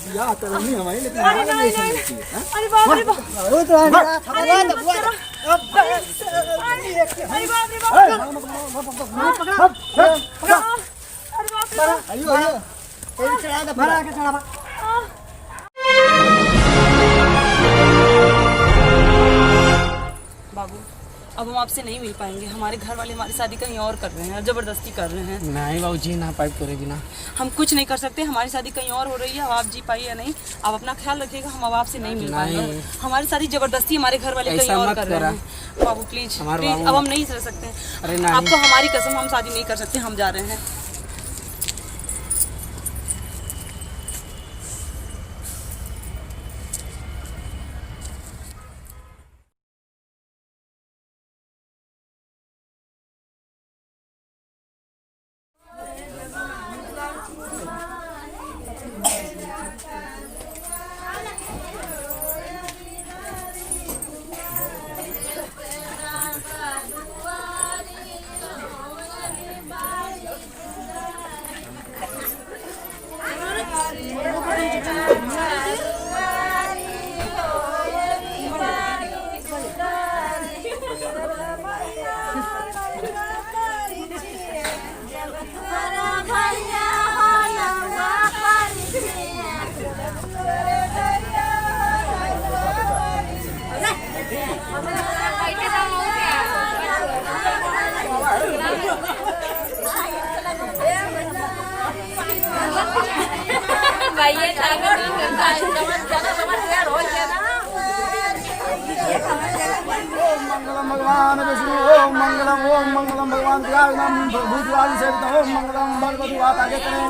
दिया करनी हमारी लेकिन अरे नहीं नहीं अरे बाप रे बाप वो तो अरे बाप रे बाप आइयो आइयो तेरी चढ़ा दे भरा के चढ़ा बाबू अब हम आपसे नहीं मिल पाएंगे। हमारे घर वाले हमारी शादी कहीं और कर रहे हैं, जबरदस्ती कर रहे हैं। नहीं बाबू जी ना पाइप करे बिना हम कुछ नहीं कर सकते। हमारी शादी कहीं और हो रही है, अब आप जी पाइए या नहीं, आप अपना ख्याल रखिएगा। हम अब आपसे नहीं मिल पाएंगे। हमारी शादी जबरदस्ती हमारे घर वाले कहीं और कर रहे हैं। बाबू प्लीज प्लीज, अब हम नहीं रह सकते। आपको हमारी कसम, हम शादी नहीं कर सकते। हम जा रहे हैं। भगवान विष्णु ओम मंगलम भगवान भूतवाली से ओम मंगलम भगवती बात आगे करें।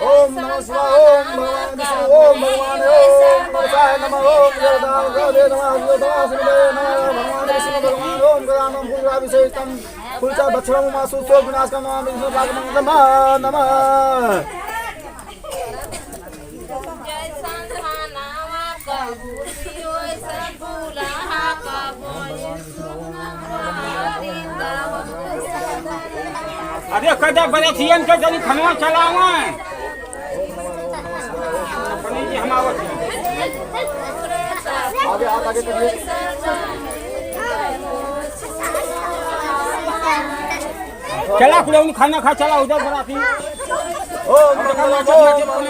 ओम नमः शिवाय ओम भगवान विष्णु ओम भगवान ओम नमः नमः ओम जगदान गौरे नमः योदासुरे नमः भगवान विष्णु भगवान ओम गजानन भूतवाभिषेकम फुलचा बछड़म मासु सो विनाशकम नमः विष्णु भागमंगलम नमः। अरे कदा बड़े थियन के जरी खनवा चलावा जी हम आवत आगे आगे करिए। चला कुल खाना खा चला उधर बराती ओम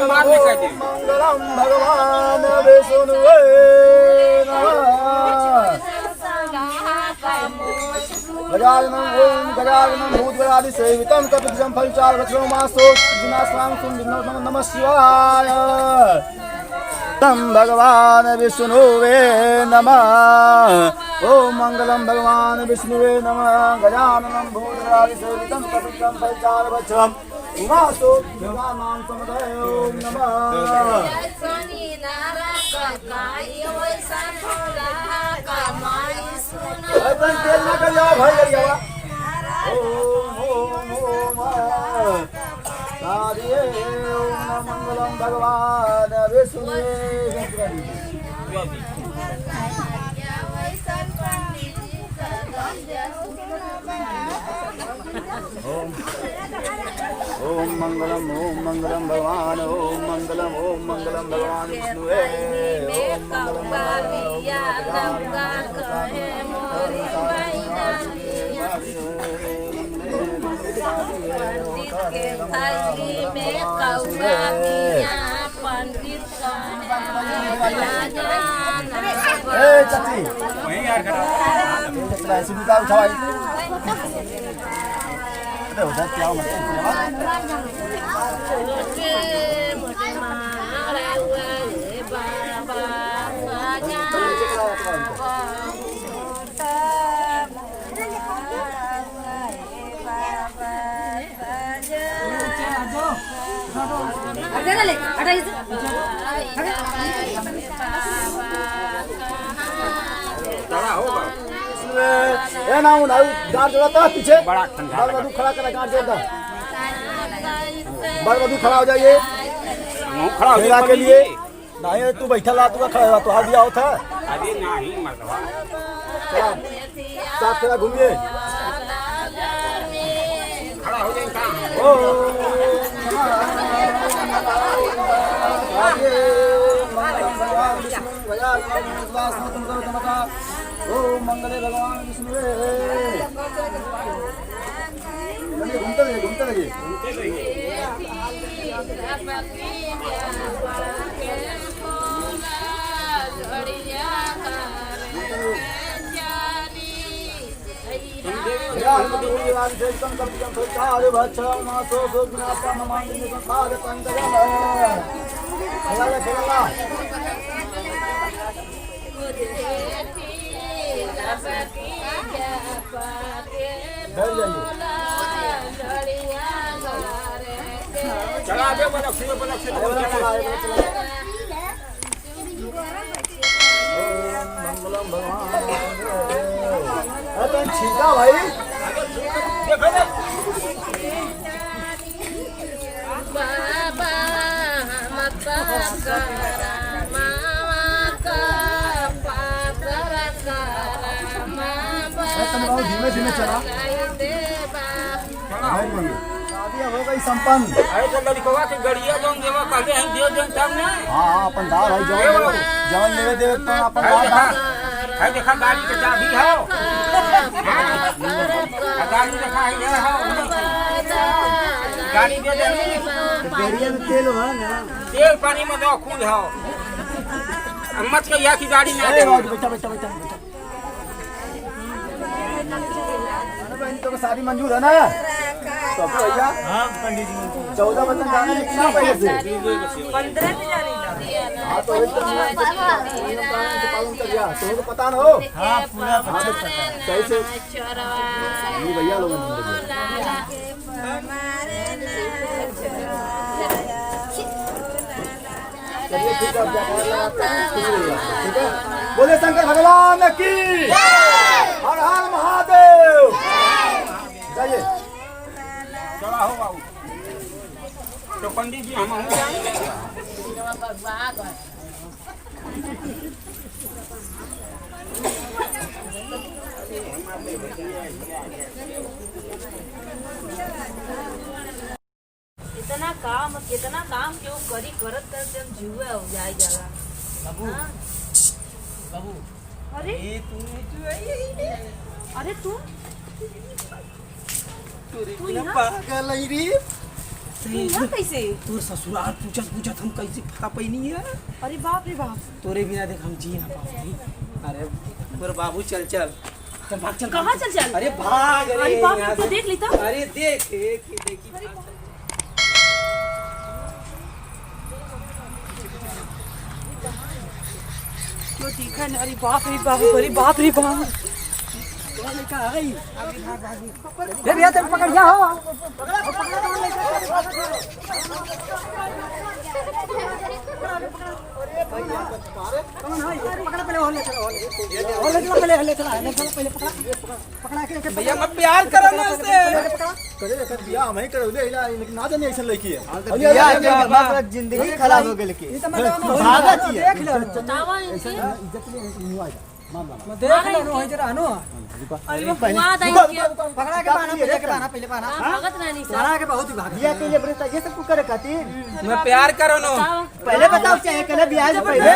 मार में कह दे मंगलम भगवान विष्णु गजाननं ओम गजाननं भूतगणादि सेवितं कपितं फलचार वज्रो मासो विनाशनां सुंदर नमः शिवाय तम भगवान विष्णुवे नमः। ओम मंगलम भगवान विष्णुवे नमः गजाननं भूतगणादि सेवितं कपितं फलचार वज्रो मासो विनाशनां सुंदर नमः। अपन तेल ना कर जाओ भाई कर जाओ। ओम ओम ओम सारिये ओम मंगलम भगवान विष्णु ओम मंगलम भगवान ओम मंगलम भगवान विष्णु ओम मंगलम चाची वहीं यार ऐसे भी काम छवाई अरे उधर क्या हो ए ना वो गाड़ जोड़ता पीछे बड़ा ठंडा बड़ खड़ा कर गाड़ जोड़ता बड़ खड़ा हो जाइए खड़ा हो जा के लिए नहीं तू बैठा ला तू खड़ा हुआ तो आ दिया होता अरे नहीं मर्दवा साथ तेरा घूमिए खड़ा हो जाए कहां ओ ओम मंगले भगवान विष्णु घूमते लगे चला आगे बोला मंगलम भगवान अरे छिका भाई बाबा मक्का करा मामा का पाकर करा मामा धीमे धीमे चला शादी हो गई संपन्न। अरे तो लड़कवा के गड़िया जोन देवा कहले हैं दियो जोन तब ना हाँ अपन दार भाई जवन लेवे देवे तो अपन दार है देखा गाड़ी के चाबी हो गाड़ी देखा है ये हो गाड़ी दे दे गाड़िया में तेल हो ना तेल पानी में दो खूब हो मत कहिया की गाड़ी ना दे बेटा तो शादी मंजूर है ना तो भैया हाँ पंडित जी 14 बच्चन जाने कितना पैसे से 15 में जाने हाँ तो एक पालन कर गया तो पता ना हो हाँ पूरा सही से ये भैया लोग चलिए ठीक है ठीक है बोले शंकर भगवान की हर हर महादेव जाइए चला हो बाबू तो पंडित जी हम कितना काम क्यों करी करत करते हम जुए हो जाए जाला बाबू बाबू अरे ये तू अरे तू पागल है रे यहाँ कैसे? तोर ससुराल पूछत हम कैसे फा पैनी है। अरे बाप रे बाप तोरे बिना देख हम जी ना पाओ। अरे तोर बाबू चल भाग चल कहाँ चल अरे भाग अरे बाप रे तू देख लेता अरे देखी क्यों दिखा ना? अरे बाप रे बाप अरे बाप रे बाप भैया तेरे पकड़ जा हो भैया मैं प्यार करो ना उससे दिया हम ही कर ले लेकिन ना जाने ऐसा लड़की है जिंदगी खराब हो गई देख लो देख लो वहीं जरा आनो पकड़ा के पहले मारा के बहुत भाग दिया के लिए बड़े ये सब करे खातिर मैं प्यार करो नो पहले बताओ चाहे कने ब्याह से पहले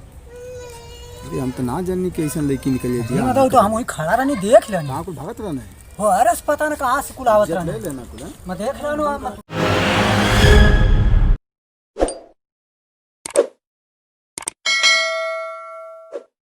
अरे हम तो ना जाननी कि ऐसा लड़की निकल जाए बताओ तो हम वही खड़ा रहनी देख लेना कुछ भगत रहना है हो अरे पता न कहाँ से कुल आवत ले रहना लेना कुछ मैं देख लेना